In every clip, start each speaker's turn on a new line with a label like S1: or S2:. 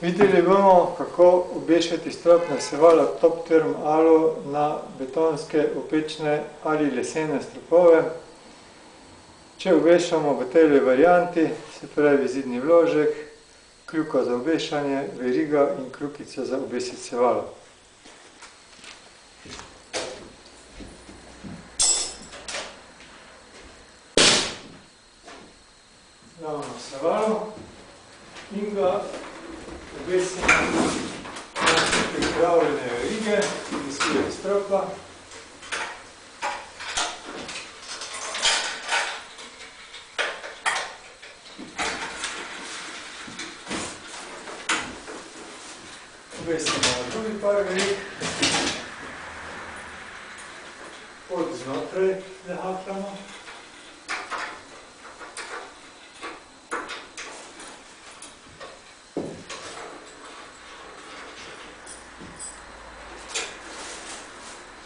S1: Videli bomo, kako obešati stropna sevala Top Term Alu na betonske, opečne ali lesene stropove. Če obešamo v tej varianti, se pravi zidni vložek, kljuka za obešanje, veriga in kljukica za obesiti sevalo. Damo na sevalo in ga obesimo na pripravljene verige, visije stropa. Obesimo na drugi par verig, od znotraj zahakljamo.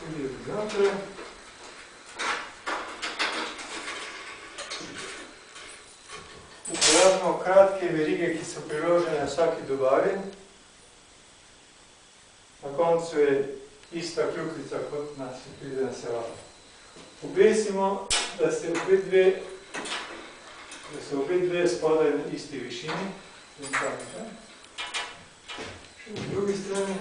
S1: Tudi od znotraj. Uporabimo kratke verige, ki so priložene vsaki dobavi. Na koncu je ista kljukica, kot se pride na sevalo. Obesimo, da se obe dve spodaj na isti višini. Še na drugi strani.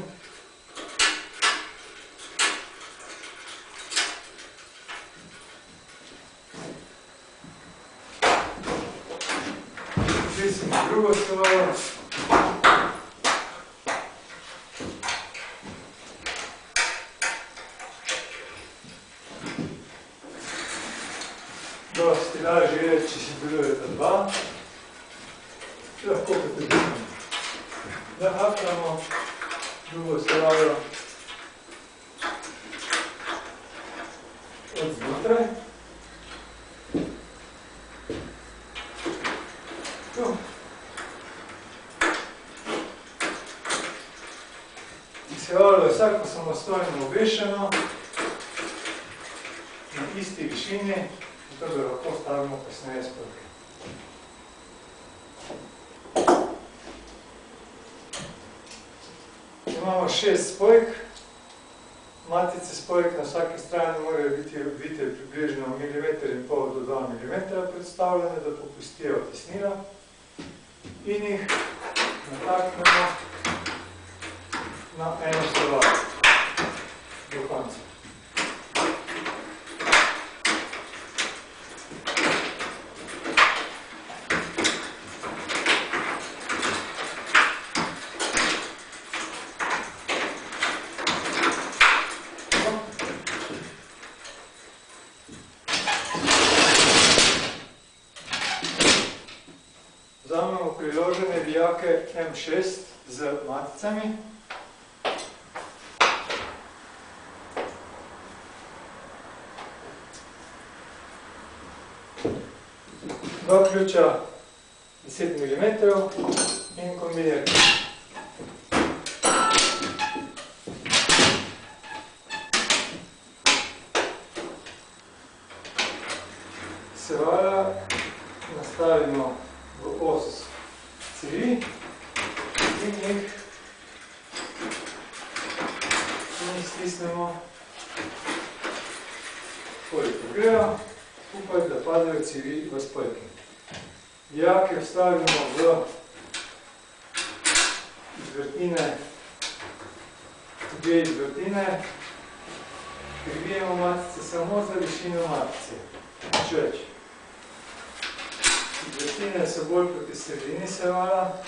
S1: Obesimo drugo sevalo. Dosti lažje je, če si delujete dva. Lahko potrebujemo. Zahakljamo drugo sevalo od znotraj. Sevalo je vsako samostojno obešeno na isti višini, zato ga lahko stavimo kasneje spojke. Imamo 6 spojk. Matice spojk na vsaki strani morajo biti odvite približno 1,5 do 2 mm predstavljene, da popustijo tesnila in jih nataknemo na eno sevalo do konca. Vzamemo priložene vijake M6 z maticami. Dva ključa 10 mm in kombiniramo. Sevala nastavimo v os cevi in jih stisnemo koliko grejo, skupaj, da padajo cevi v spojke. Vijake vstavimo v izvrtine, dve izvrtine, pribijemo matice samo za višino matice, nič več. Izvrtine so bolj proti sredini sevala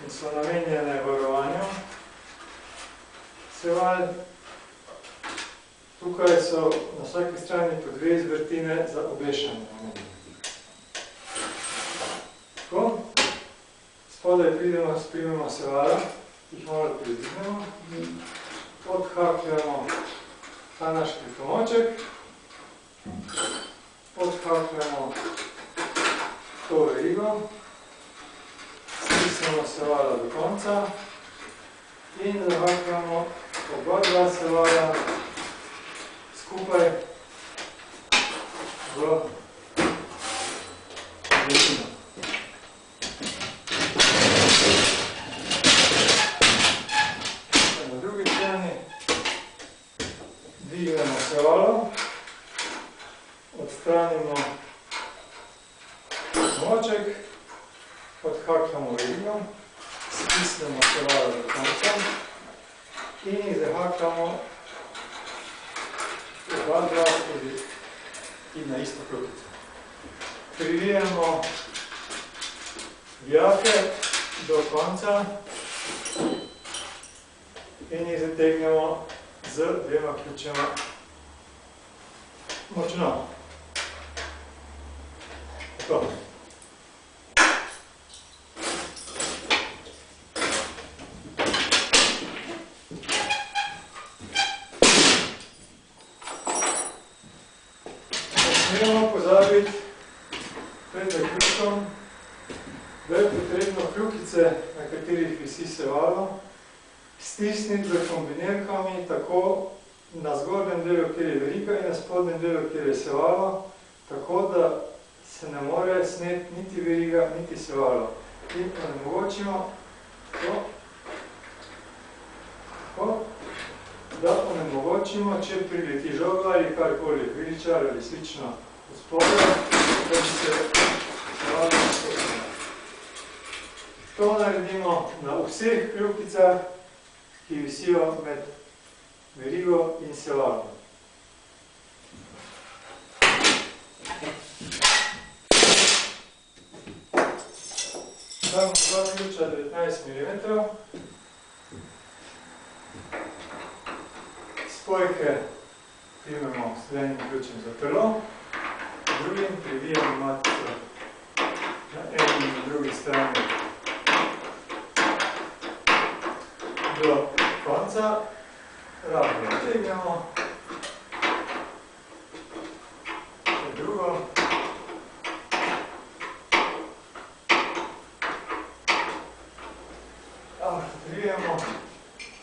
S1: in so namenjene varovanju seval. Tukaj so na vsaki strani po 2 izvrtine za obešanje. Tako. Spodaj sprimemo sevala, jih malo pridignemo, odhakljamo ta naš pripomoček, odhakljamo to verigo, stisnemo sevala do konca in zahakljamo oba dva sevala skupaj v večino. moček, odhakljamo verigo, stisnemo sevalo do konca in jih zahakljamo oba dva in na isto klopico. Privijemo vijake do konca in jih zategnemo z dvema ključema močno. Tako. Ne smemo pozabiti pred zaključkom, da je potrebno kljukice, na katerih visi sevalo, stisniti z kombinirkami tako na zgornjem delu, kjer je veriga, in na spodnjem delu, kjer je sevalo, tako da se ne more sneti niti veriga, niti sevalo. In onemogočimo tako, da onemogočimo, če prileti žoga ali karkoli, viličar ali slično od spodaj, da bi se sevalo sposobno. To naredimo na vseh kljukicah, ki visijo med verigo in sevalom. Damo dva ključa 19 mm. Spojke primemo s srednjim ključem za telo, drugim privijamo matico na eni in drugi strani do konca, ravno nategnemo, drugo, privijemo,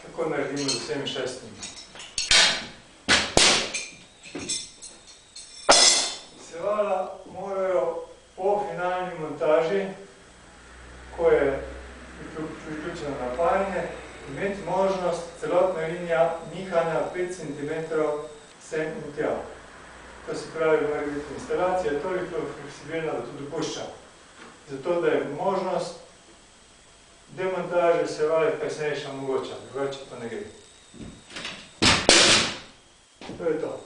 S1: tako naredimo z vsemi šestimi. Sevala morajo po finalni montaži, ko je priključeno napajanje, imeti možnost celotna linija nihanja 5 cm sem in tja. To se pravi, da mora biti instalacija toliko fleksibilna, da to dopušča. Zato, da je možnost demontaže sevale kasnejša mogoča, drugače pa ne gre. To je to.